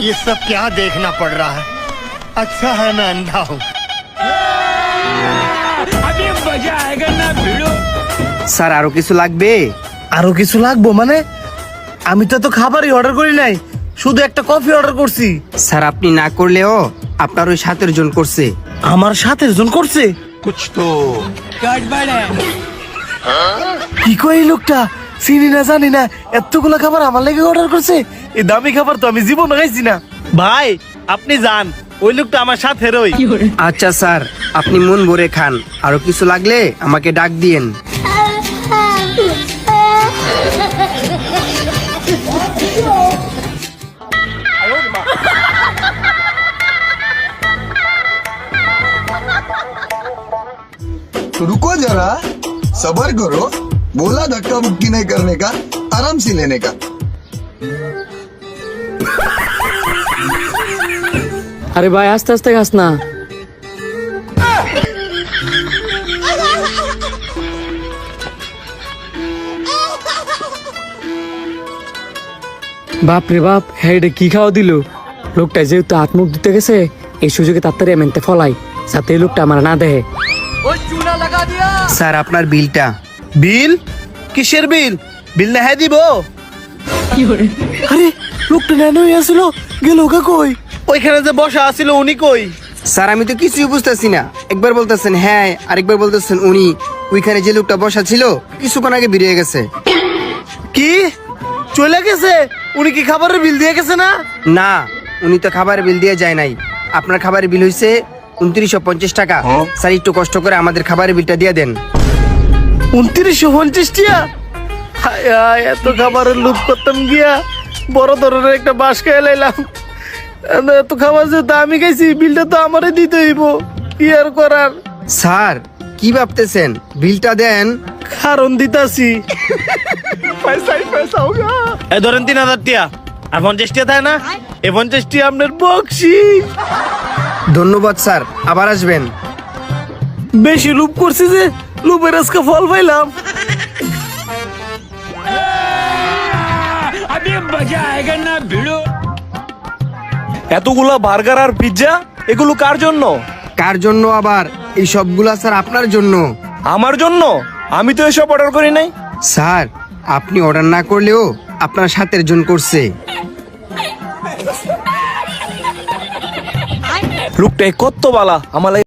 ये सब क्या देखना पड़ रहा है? अच्छा है मैं अंधा हूँ। अभी मजा आएगा ना भिड़ो। স্যার আরো কিছু লাগবে? আরো কিছু লাগবো মানে? আমি তো খাবারই অর্ডার করি নাই, শুধু একটা কফি অর্ডার করছি। স্যার আপনি না করলেও আপনার ওই 7 জন করছে। আমার 7 জন করছে? गड़बड़ है। কি কই এই লোকটা? চিনি না জানি না, এতগুলো খাবার আমার লেগে অর্ডার করছে। এই দামি খাবার তো আমি জীবনে খাইছি না। ভাই আপনি যান, ওই লোকটা আমার সাথে রই। আচ্ছা স্যার, আপনি মন ভরে খান, আরো কিছু লাগলে আমাকে ডাক দিয়েন। रुको जरा, सबर करो। बोला धक्का मुक्की नहीं करने का, आराम से लेने का। আরে ভাই আস্তে আস্তে খাস না। বাপ রে বাপ, হ্যাঁ এটা কি খাওয়া দিল? লোকটা যেহেতু হাত মুখ দিতে গেছে, এই সুযোগে তাড়াতাড়ি মেনতে ফলাই, যাতে এই লোকটা আমার না দেখে। স্যার আপনার বিলটা। বিল? কিসের বিল? বিল না হ্যাঁ দিব। আরে লোকটা নেন হয়ে আসছিল, গেল ওকে কই? ওইখানে যে বসা আছিল উনি কই? স্যার আমি তো কিছুই বুঝতেছি না, একবার বলতেছেন হ্যাঁ আরেকবার বলতেছেন উনি। ওইখানে যে লোকটা বসা ছিল কিছুক্ষণ আগে বেরিয়ে গেছে। কি চলে গেছে? উনি কি খাবারের বিল দিয়ে গেছে না? না, উনি তো খাবারের বিল দিয়ে যায় নাই। আপনার খাবারের বিল হয়েছে 2950 টাকা। স্যার একটু কষ্ট করে আমাদের খাবারের বিলটা দিয়ে দেন। 2950 টিয়া? হায় হায়, এত খাবারের লুপ করতাম গিয়া বড় ধরনের একটা বাস খেয়ে লাইলাম। এত খাবার যে আমি খাইছি, বিলটা তো আমারই দিতে হইব, কি আর করার। স্যার কি ভাবতেছেন, বিলটা দেন। কারণ দিতাছি। এই ধরেন 3000 টিয়া, আর 50 টিয়া থাকে না, এই 50 টিয়া আপনার বকশিশ। ধন্যবাদ স্যার, আবার আসবেন। বেশি লুপ করছি যে, লুপের আজকে ফল পাইলাম। अभी मजा आएगा ना भिड़ो। এতগুলা বার্গার আর পিৎজা, এগুলো কার জন্য? কার জন্য আবার? এই সবগুলা স্যার আপনার জন্য। আমার জন্য? আমি তো এসব অর্ডার করি নাই। স্যার আপনি অর্ডার না করলেও আপনার 7 জন করছে। লোকটা কত বালা, আমার